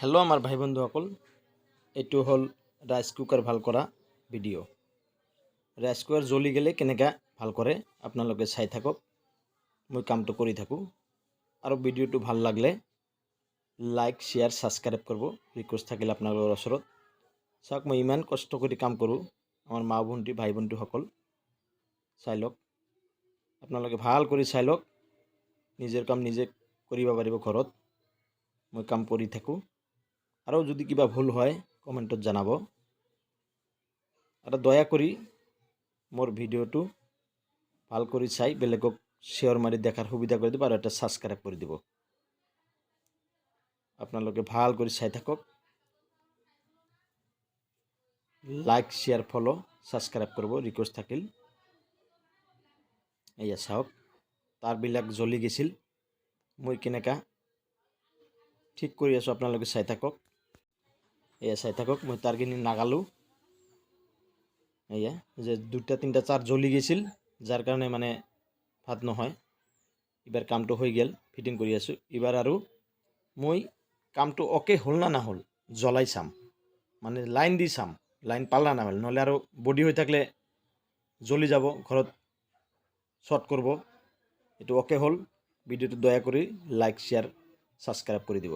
Hello आमार भाई बंधुসকল एटू हल राइस कुकार भाल करा भिडिओ। राइस कुकार जलि गेले केनेका भाल करे आपनालोके चाइ थाকক। मैं कामटो करि थाकू और भिडिओटो भाल लागले लाइक शेयर सबस्क्राइब करब रिक्वेस्ट थाकिल आपनालोकर ओसरत। चाওক मैं इमान कष्ट करि काम करूँ आमार मा भन्टी भाई बंधुসকल चाइ लक आपनालोके भाल करि चाइ लक निजेर काम निजे करिब पारिब घरत। मैं काम करि थाकू और যদি কিবা ভুল হয় কমেন্টত জানাব और দয়া করি মোর ভিডিওটো ভাল করে চাই বেলেগক শেয়ার মারি দেখার সুবিধা করে দিব আর এটা সাবস্ক্রাইব করে দিব। আপনালোকে ভাল করে চাই থাকক, লাইক শেয়ার ফলো সাবস্ক্রাইব করব রিকোয়েস্ট থাকিল। এইয়া চাওক তারবিলাক জ্বলি গেছিল, মই কেনেকা ঠিক কৰি আছো আপোনালোকে চাই থাকক। এয়া চাই থাকক মই তারখিনি নাগালো। এয়া যে দুটা তিনটা চার জ্বলি গেছিল যার কারণে মানে ভাত নহয়। এবার কামটো হয়ে গেল, ফিটিং কৰি আছো। এবাৰ আৰু মই কামটো ওকে হল না না হল জ্বলাই চাম, মানে লাইন দি চাম লাইন পাল্লা না পাল, নহলে আৰু বডি হৈ থাকলে জ্বলি যাব, ঘৰত শৰ্ট কৰব। এটো ওকে হল। ভিডিওটো দয়া কৰে লাইক শেয়াৰ সাবস্ক্ৰাইব কৰে দিব।